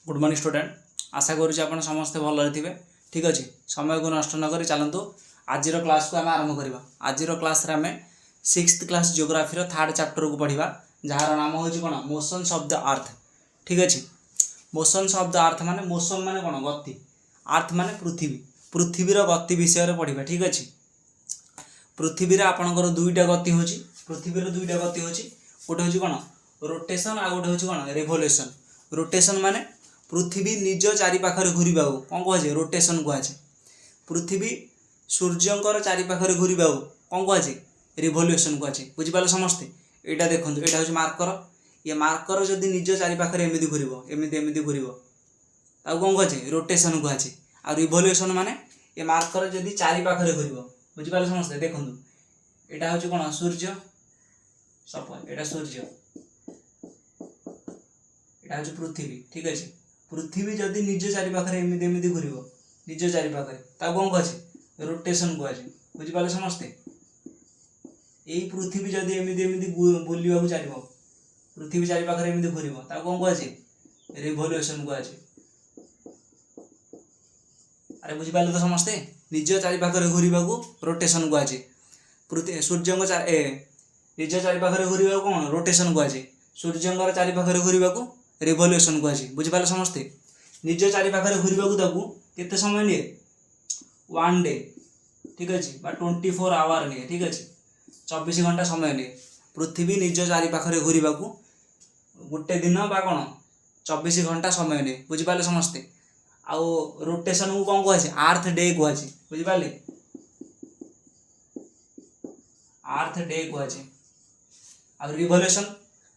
Good morning student. आशा करुच्ची आप समस्ते भल थे। ठीक अच्छे समय को नष्ट नक चलतु आज क्लास को आम आरंभ करवा। आज क्लास आम 6th class geography third chapter को पढ़ा जार नाम हूँ कौन मोशन्स ऑफ द अर्थ। ठीक अच्छे मोशन्स ऑफ द अर्थ माने मोशन माने कौन गति, अर्थ माने पृथ्वी, पृथ्वीर गति विषय में पढ़ा। ठीक अच्छे पृथ्वी आपणकर दुईटा गति हो पृथ्वीर दुईटा गति हो गोटे हूँ कौन रोटेशन आ गोटे हूँ कौन रेवोल्यूशन। रोटेशन माने पृथ्वी निज चारिपाखरे घूरवा कौन कहुए रोटेशन कहुए। पृथ्वी सूर्यंकर चारिपाखरे घूरवा कौन कहुए रिवोल्यूशन कहुए। बुझिपारे समस्ते। यहाँ देखो यहाँ हूँ मार्कर, ये मार्कर जदि निज चारिपाखरे एमती घूर एमती घूर कौन कहुए रोटेशन कहुए। आ रिवोल्यूशन माने ये मार्कर जदि चारिपाखरे घूर बुझिपारे समस्ते। देखो यहाँ हूँ कौन सूर्य सपोज यहाँ सूर्य यहाँ हूँ पृथ्वी। ठीक अच्छे पृथ्वी जदि निज चारिपाखरे एमती एमती घूर निज चारिपाखरे कौन कहुए रोटेशन कहुए। बुझिपारे समस्ते। यही पृथ्वी जदि एमती एमती बुलवाक चलो पृथ्वी चारिपाखरे एमती घूर कौन कहुए रिवोल्यूशन कहुए। अरे बुझिपारे तो समस्ते। निज चारिपाखरे घूरवा रोटेशन कहुए। पृथ्वी सूर्य निज चारिपाखरे घूरवा कौन रोटेशन कहुए। सूर्यंकर चारिपाखरे घूरवा रिवोल्यूशन कहुए। बुझिपारे समस्ते। निज चारिपाखरे घूरवा केते समय निए 1 डे। ठीक अच्छे 24 आवर निए। ठीक अच्छे 24 घंटा समय निए पृथ्वी निज चारिपाखरे घूरवा गोटे दिन बा कौन 24 घंटा समय निए। बुझिपारे समस्ते। आउ रोटेशन को कौन कहुए अर्थ डे कहुए। बुझिपारे अर्थ डे कहुए। आ रिवोल्यूशन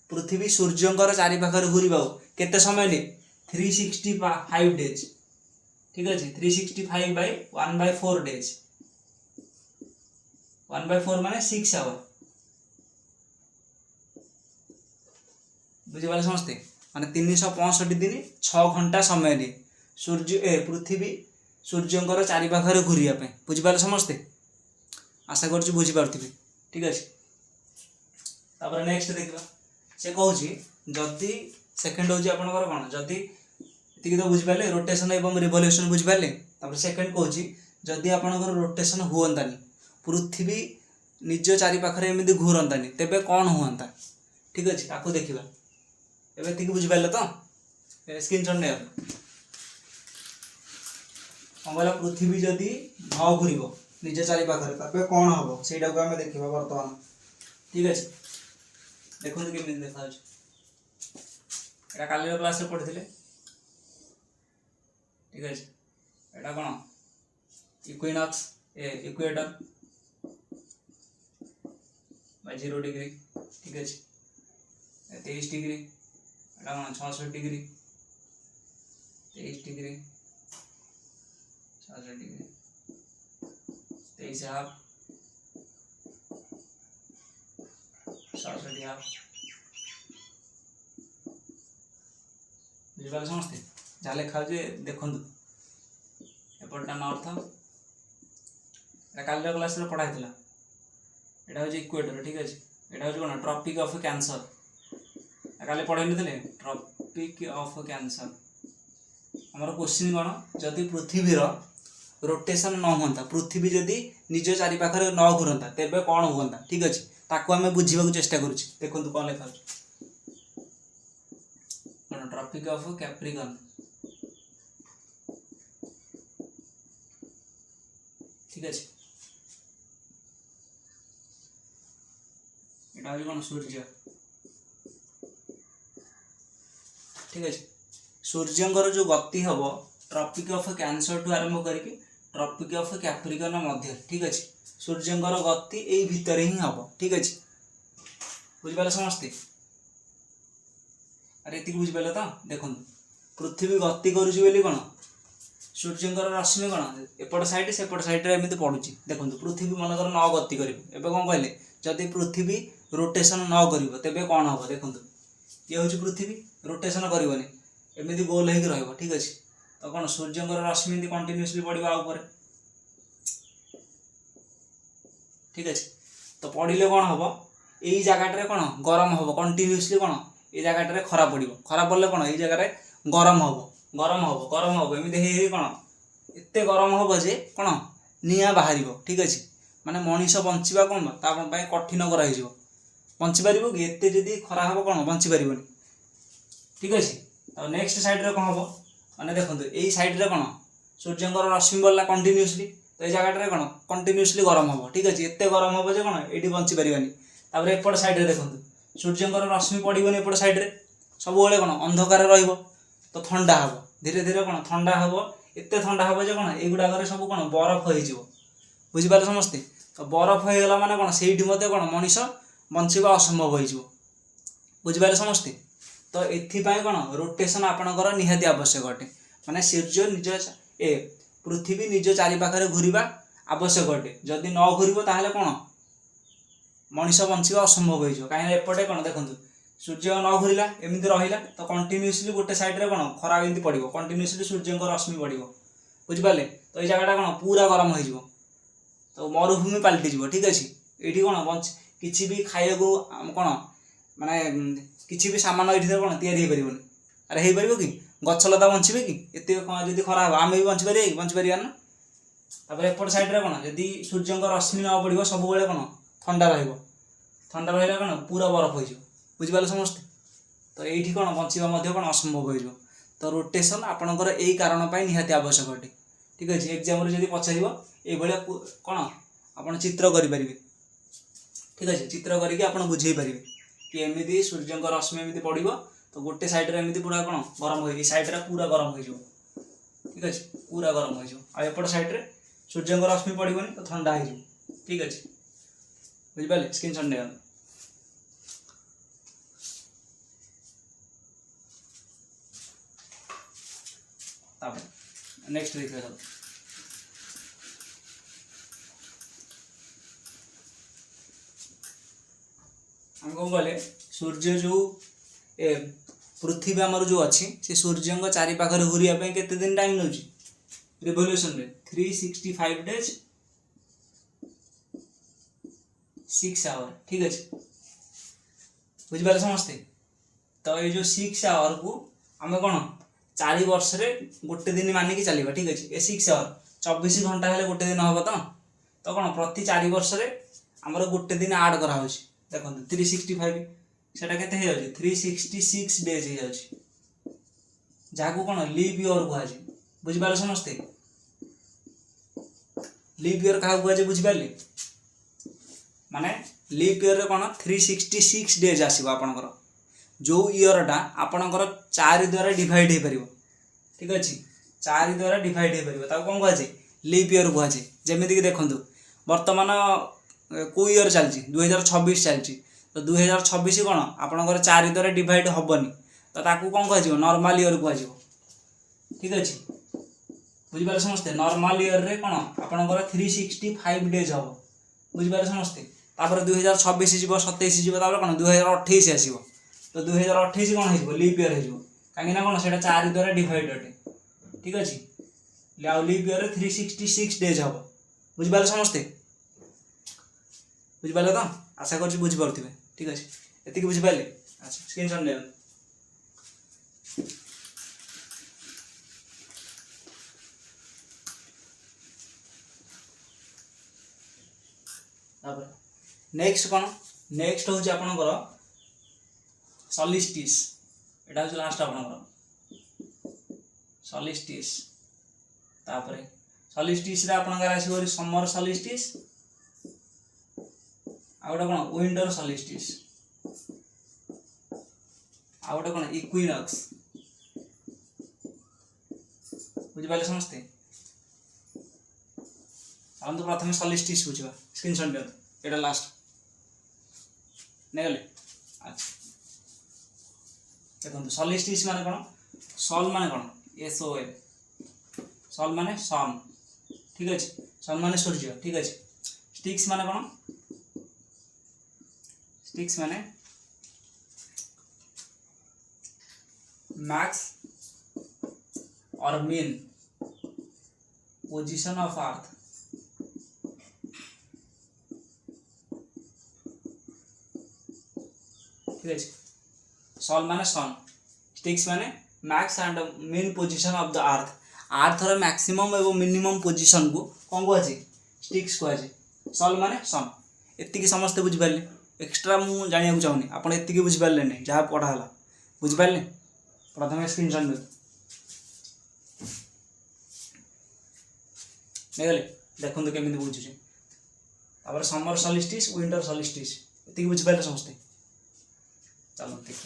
पृथ्वी सूर्यंकर चारिपाखरे घूरवा केते समय निए 365 डेज। ठीक अच्छे 365 बाय 1/4 डेज 1/4 माने 6 आवर। बुझिपारे समस्ते। माने 365 दिन 6 घंटा समय निए सूर्य पृथ्वी सूर्यंकर चारिपाखरे घूरवा। बुझिपारे समस्ते। आशा कर बुझीपारे। ठीक अच्छे तापर नेक्स्ट देखा से कहूँ जदि सेकेंड हूँ आपंकर कौन जदि ये तो बुझिपारे रोटेशन एवं रिवोल्यूशन बुझिपारे। सेकेंड कहूँ जदि आपंकर रोटेशन हुअंतानी पृथ्वी निज चारिपाखरे एमती घूरतानी तेबे कौन हुआ। ठीक अच्छे ताको देखा एवं बुझिपारे तो स्क्रीनशॉट नहीं कहला पृथ्वी जदि न घूर निज चारिपाखरे तबे कौन हम सेटा को आम देखा बर्तमान। ठीक अच्छे देखो केमी देखा यहाँ काली क्लास पढ़ी। ठीक अच्छे यहाँ कौन इक्विनॉक्स इक्वेटर बाय 0 डिग्री। ठीक अच्छे 23 डिग्री यहाँ कौन 66 degree 23 degree 66 degree 23 half 67 half. बुझिपारे समस्ते। जहाँ लिखा देखु एपटा नॉर्थ काली क्लास पढ़ाई यहाँ हूँ इक्वेटर। ठीक अच्छे यहाँ हूँ कौन ट्रॉपिक ऑफ कैंसर काली पढ़ाई नी ट्रॉपिक ऑफ कैंसर। आमर क्वेश्चन कौन जदि पृथ्वीर रोटेशन न होता पृथ्वी जदि निज चारिपाखरे न घूरता तेबे कौन हुआ। ठीक अच्छे ताको आम बुझा चेष्टा करुँ। देखो कौन लिखा कौन ट्रॉपिक ऑफ कैप्रिकॉर्न। ठीक अच्छे यहाँ कौन सूर्य। ठीक अच्छे सूर्यंकर जो गति हम ट्रॉपिक ऑफ कैंसर ठू आरंभ करके ट्रॉपिक ऑफ कैप्रिकॉर्न मध्य। ठीक अच्छे सूर्यंकर गति यही भितर ही हम। ठीक अच्छे बुझिपारे समस्ते। अरे ये बुझिपारे तो देखो पृथ्वी गति करुँच कौन सूर्यंकर रश्मि कौन एपट साइड सेपट साइड एमती पड़ुची। देखो पृथ्वी मनकर न गति कर कौन कहले जदि पृथ्वी रोटेशन न कर तेबे कौन हम। देखो ये हूँ पृथ्वी रोटेशन करनी एमती गोल होकर रहा। ठीक अच्छे तो कौन सूर्यंकर रश्मि कंटिन्यूअसली पड़ा आउपर। ठीक अच्छे तो पड़े कौन हम यही जगह कौन गरम हम कंटिन्यूअसली कौन ये जगह खरा पड़ो खरा पड़े कौन ये जगह गरम हम गरम हम एमती हे कौन एत गरम हम जे कौन निआ बाहर ठीक अच्छे माने मनीष बंचा कौन तापाई कठिन कर बंची पार कि एत जदि खरा हम कौन बंची पार ठीक अच्छे। तो नेक्स्ट साइड कौन हम मैंने देखो यही सैड्रे कौन सूर्य रश्मि बोलला कंटिन्यूअसली तो ये जगह कौन कंटिन्यूअसली गरम हम ठीक अच्छे एत गरम हम जे कौन ये बंची पारानी एपट सैड्रे देखो सूर्य रश्मि पड़ोनी एपट सैड्रे सब कौन अंधकार तो ठंडा हम धीरे धीरे कौन ठंडा हम एत ठंडा हम जे कौन युगुड़ाक सब कौन बरफ हो बुझिपारे समस्ते। तो बरफ हो गला माने कौन से कौन मनीष बंचवा असंभव हो बुझिपारे समस्ते। तो एपाई कौन रोटेशन आपणकर निहाती आवश्यक अटे माने सूर्य निज ए पृथ्वी निज चारिपाखे घूरवा आवश्यक अटे जदि न घूरब ताहले कौन मनीष बंचवा असंभव हो कहीं एपटे कौन देखो सूर्य न घूरला एमती रहा तो कंटिन्यूअसली गोटे सैड्रे कौन खरा एमती पड़ो कंटिन्यूअसली सूर्य रश्मि पड़ो बुझिपारे। तो ये जगह कौन पूरा गरम हो तो मरुभूमि पलटि ठीक अच्छे ये कौन बंच किसी भी खाया कौन माने किसी भी सामान ये कौन या अरे हो पार कि गछलता बचे कि एत जब खरा हम आम भी बंची पार ना। तापर एपट सैड्रे कौन जदि सूर्य रश्मि न पड़ो सब कौन ठंडा रहा कौन पूरा बरफ हो बुझिपारे समस्ते। तो ये कौन बंचा कौन असंभव हो तो रोटेशन आपणकर यही कारण निहाती आवश्यक अटे ठीक अच्छे। एग्जाम जब पचार ये कौन आप चित्र करें ठीक अच्छे चित्र करके बुझे पारे कि एमती सूर्य रश्मि एमती पड़ो तो गोटे सैड्रे एमती पूरा कौन गरम हो सैड्रे पूरा गरम हो ठीक अच्छे पूरा गरम होपट सैड्रे सूर्य रश्मि पड़ोनी तो ठंडा हो ठीक अच्छे बुझिपारे स्क्रीनशॉट ने नेक्स्ट देखिए सब हम कौन कहले सूर्य जो ए पृथ्वी आमर जो अच्छी से सूर्य चारिपाखे घूरवाई के दिन टाइम नौ रिवोल्यूशन रे 365 डेज 6 आवर ठीक अच्छे बुझिपारे समस्ते। तो ये जो 6 आवर को आम कौन 4 वर्ष रे गोटे दिन मानिकी चलवा ठीक अच्छे ये 6 आवर 24 घंटा हेल्ले गोटे दिन हम तो कौन प्रति 4 वर्ष रे आमर गोटे दिन आड कराऊँ देखो 365 सेटा केते हो 366 डेज हो जहाँ कौन लीप ईयर कहुए बुझिपारे समस्ते। लीप ईयर क्या कहुए बुझिपारे माने लीप ईयर कौन 366 डेज आसो आपणकर जो ईयरटा आपणकर 4 द्वारा डिवाइड हो पार ठीक अच्छे 4 द्वारा डिवाइड हो पार कौन कहुए लीप ईयर कहुए जमीक देखो बर्तमान को ईयर चलती 2026 चलती तो 2026 कौन आपणकर 4 द्वारा डिवाइड हेनी तो ताकू कौन कह नॉर्मल ईयर कह ठीक अच्छे बुझिपारे समस्ते। नॉर्मल ईयर रे कौन आपणकर 365 डेज हम बुझिपारे समस्ते। तापर 2026 जीव 27 जीव कौन 2028 आसो तो 2028 कौन हो लीप ईयर हो कहीं कौन से 4 द्वारा डिवाइड अटे ठीक अच्छे लीप ईयर 366 डेज हम बुझिपारे समस्ते बुझिपारे तो आशा कर बुझीपे ठीक अच्छे ये बुझीपारे अच्छा स्क्रीनशॉट ले नेक्स्ट कौन नेक्स्ट हूँ आपणकर सॉलिस्टिस एटा हूँ लास्ट आपणकर सॉलिस्टिस तापर सॉलिस्टिस रे आपणकर आसीबो समर सॉलिस्टिस आ गोटे कौन विंटर सॉलिस्टिस आ गोटे कौन इक्विनॉक्स बुझिपारे समस्ते। तो प्रथम सॉलिस्टिस बुझा स्क्रीनशॉट दियो एटा लास्ट नेगले अच्छा देखो सॉलिस्टिस माने कौन सल माने कौन SOL सल माने सन ठीक अच्छे सन माने सूर्य ठीक अच्छे स्टिक्स माने कौन स्टिक्स माने मैक्स और मीन पोजीशन ऑफ अर्थ ठीक है सल माने सन स्टिक्स माने max and mean position of the earth Arthur maximum एवं मिनिमम पोजीशन को कौन कहुचे स्टिक्स कहुचे सल माने सन एतिकी समस्ते बुझिपारे एक्सट्रा मुझे जाना चाहूनी आप एतिकी बुझिपारे नहीं जहाँ पढ़ाला बुझिपारे प्रथम स्क्रीनशॉट नहीं देखते केमी बुझुचे समर सॉल्स्टिस विंटर सॉल्स्टिस एतिकी बुझिपारे समस्ते चलो देख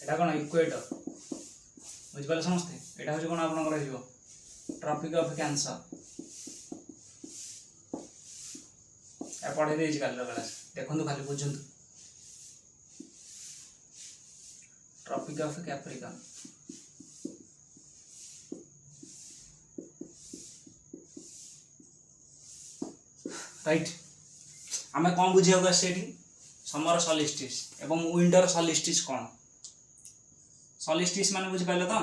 एटा कौन इक्वेटर बुझिपारे समस्ते एटा हूँ कौन आप ट्रॉपिक ऑफ कैंसर पढ़े देती काली क्लास देखो खाली बुझु ट्रॉपिक ऑफ कैप्रिकॉर्न राइट आम कौन बुझा समर सॉल्स्टिस एवं विंटर सॉल्स्टिस कौन सॉल्स्टिस माने बुझी पाइले तो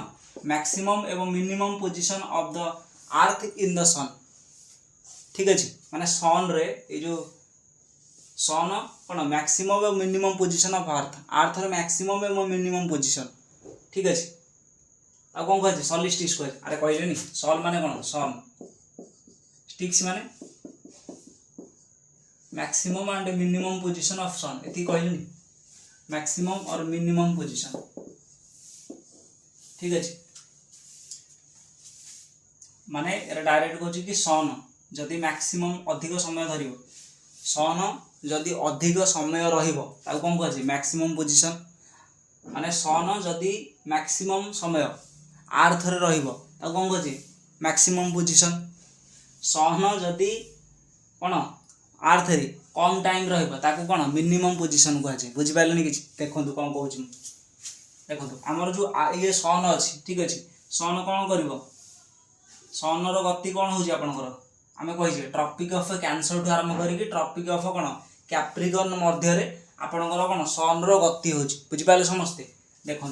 मैक्सिमम एवं minimum position of the earth in the sun ठीक अच्छे माने सन रे ये जो सन कौन मैक्सिमम एवं मिनिमम पोजीशन ऑफ अर्थ रे मैक्सिमम एवं मिनिमम पोजीशन ठीक अच्छे आ कौन कहे सॉल्स्टिस कहे अरे कहले सल माने कौन सन स्टिक्स माने maximum and minimum position of sun ये कहले मैक्सिमम और मिनिमम पोजीशन ठीक अच्छे माने डायरेक्ट कहूँ कि सन जदि मैक्सिमम अधिक समय धर सन जदि अधिक समय रहा कौन कहे मैक्सिमम पोजीशन माने सन जदि मैक्सिमम समय अर्थ रे रहिबो कौन कहे मैक्सिमम पोजीशन सन जदि कौन अर्थ रे कम टाइम रहिबो कौन मिनिमम पोजीशन कहुए बुझिपारे कि देखो कौन कहूँ देखो आमर जो ये सन अच्छी ठीक अच्छे सन कौन कर सन गति कौन हो आम कही ट्रॉपिक ऑफ कैंसर ठू आरंभ करके ट्रॉपिक ऑफ कौन कैप्रिकॉर्न मध्य आपणकर कौन सन गति हो बुझिपारे समस्ते देखो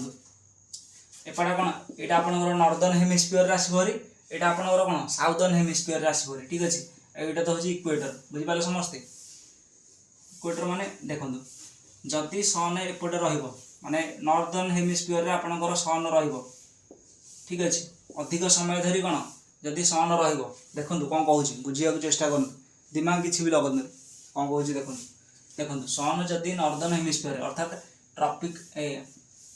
एपटे कौन यहाँ आपंकर नॉर्दर्न हेमिस्फीयर आसपरी यहाँ आपंकर कौन साउदर्न हेमिस्फीयर आसपरी ठीक अच्छे यहाँ तो हूँ इक्वेटर बुझिपारे समस्ते इक्वेटर माने देखो जदि सन एपटे रहिबो माने नॉर्दर्न हेमिस्फीयर रे आपणकर सन रहिबो ठीक अच्छे अधिक समय धरी कौन जदि सन रहिबो देखो कौन कहूँ बुझिया चेष्टा कर दिमाग किसी भी लगन कौन कहूँ देखो देखो सन जदि नॉर्दर्न हेमिस्फीयर अर्थात ट्रॉपिक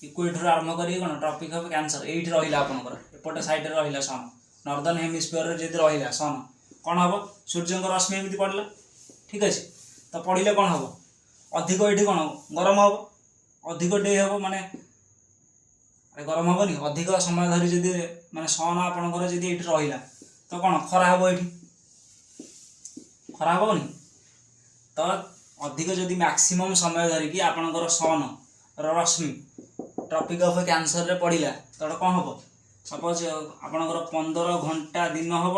इक्वेटर आरंभ करी कौन ट्रॉपिक ऑफ कैंसर ये रहा आपंकर एपटे साइड रे रहा सन नॉर्दर्न हेमिस्फीयर रे जदि रहा सन कौन हम सूर्य रश्मि एमती पड़ला ठीक अच्छे तो पड़े कौन हम अधिक ये कौन गरम हम अधिक डे हम माने गरम हेनी अधिक समय धरी जदि माने सन आपंकर जदि ये रहा तो कौन खरा हम ये खरा हेनी तो अधिक जदि मैक्सिमम समय धरिकी आपंकर सन रश्मि ट्रॉपिक ऑफ कैंसर रे पड़ा तो कौन हम सपोज आपंकर 15 घंटा दिन हम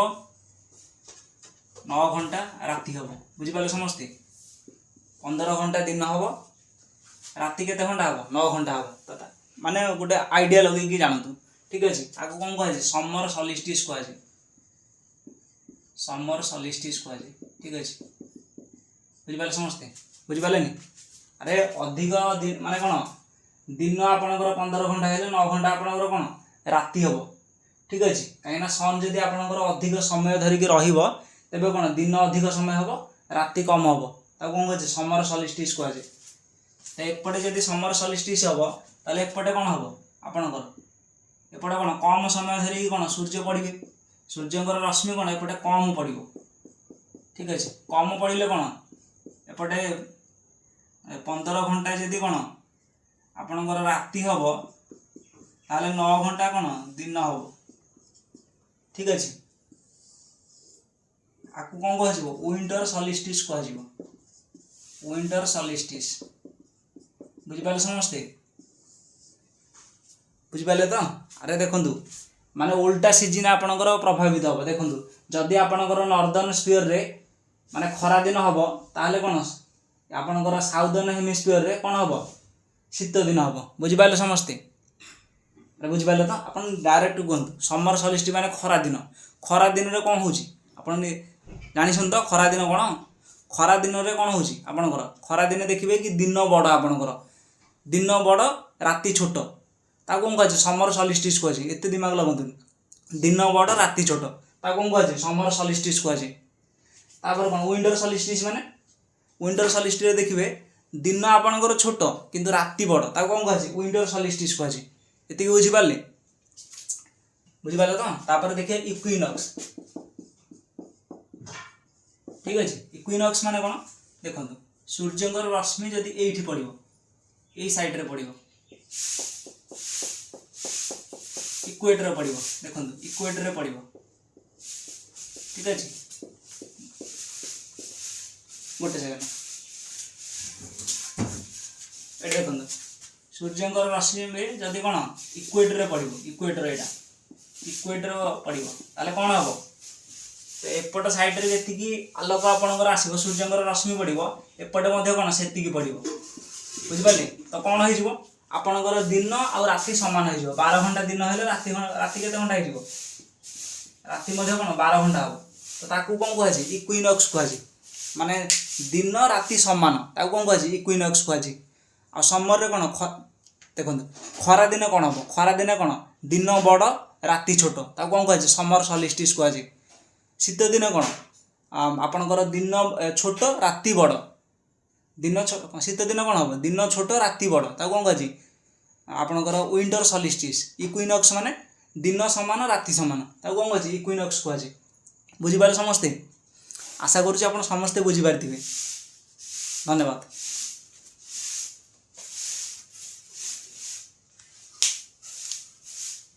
9 घंटा राति हम बुझिपारे समस्ते 15 घंटा दिन हम राति केते घंटा हम 9 घंटा हम माने गोटे आइडिया लगे जानतु ठीक अच्छे आपको कौन कहे समर सॉल्स्टिस कहे समर सॉल्स्टिस कहे ठीक अच्छे बुझिपारे समस्ते बुझिपारे अरे अधिक माने कौन दिन आपंकर 15 घंटा है 9 घंटा आपंकर कौन राति हम ठीक अच्छे कहीं सन जदि आपंकर अधिक समय धरिकी रहिबो तेबे कौन दिन अधिक समय हम राति कम हम कौन कहे समर सॉल्स्टिस कहे तो एपटे जदि समर सॉल्स्टिस हम ताले एपटे कौन हम आपणकर एपटे कौन कम समय धरिकी कौन सूर्य पड़े सूर्यंकर रश्मि कौन एपटे कम पड़ो ठीक अच्छे कम पड़े कौन एपटे 15 घंटा जदि कौन आपणकर राति हम ताले 9 घंटा कौन दिन हम ठीक अच्छे आपको कौन कह विंटर सॉल्स्टिस कह विंटर सॉल्स्टिस बुझिपारे समस्ते बुझिपारे तो अरे देखु माने उल्टा सीजन आपणकर प्रभावित हम देखु जदि आपणकर नॉर्दर्न स्फीयर रे माने खरा दिन हम ताहले कौन आपणकर साउदर्न हेमिस्फीयर रे कौन हम शीत दिन हम बुझिपारे समस्ते बुझिपारे तो आप डायरेक्ट कहतु समर सलिस्टि माने खरा दिन रे कौन होची आपन जानिछन तो खरा दिन कौन खरा दिन रे कौन होची आपणकर खरा दिन देखिबे कि दिन बड़ आपणकर दिन बड़ राति छोट ता कौन कहे समर सलिस्टिस कहे एते दिमाग लगतु दिन बड़ राति छोट ता कौन कहे समर सलिस्टिस कहे तापर कौन विंटर सलिस्टिस माने विंटर सलिस्टिस देखिए दिन आपणकर छोट किंतु राति बड़ ता कौन कहे विंटर सलिस्टिस कहे एति बुझिपारे बुझिपारे तो तापर देखिए इक्विनॉक्स ठीक अच्छे इक्विनॉक्स माने कौन देखो सूर्यंकर रश्मि जदि एठी पड़िबो एई साइड रे पड़िबो इक्वेटर पड़िबो देखो इक्वेटर रे पड़िबो ठीक अच्छे गोटे सेकेंड ए देखो सूर्यंकर रश्मि में जदि कौन इक्वेटर रे पड़िबो इक्वेटर एटा इक्वेटर पड़िबो ताले कौन हबो तो एपट साइड रे जेतिकी आलोक आपणकर आसीबो सूर्यंकर रश्मि पड़िबो एपटे मध्ये कौन सेतिकी पड़िबो बुझिपारे तो कौन हो जिवो आपणकर दिन आ राति समान हो 12 घंटा दिन हेले राति राति केते घंटा हो राति मध्ये कौन 12 घंटा हो तो ताकू कौन कहे इक्विनॉक्स कहे माने दिन राति समान ताकू कौन कहे इक्विनॉक्स कहे आ समर रे कौन देखो खरा दिन कौन हम खरा दिन कौन दिन बड़ राति छोट ताकू कौन कहे समर सलिस्टिस कहे शीत दिन कौन आपणकर दिन छोट राति बड़ दिन शीत दिन कौन हम दिन छोट राति बड़ ताकू कौन कहे आपणकर विंटर सलिस्टिस इक्विनॉक्स माने दिन समान राति समान ताकू कौन कहे इक्विनॉक्स कहे बुझिपारे समस्ते आशा करुच्ची आप समस्ते बुझिपारे धन्यवाद।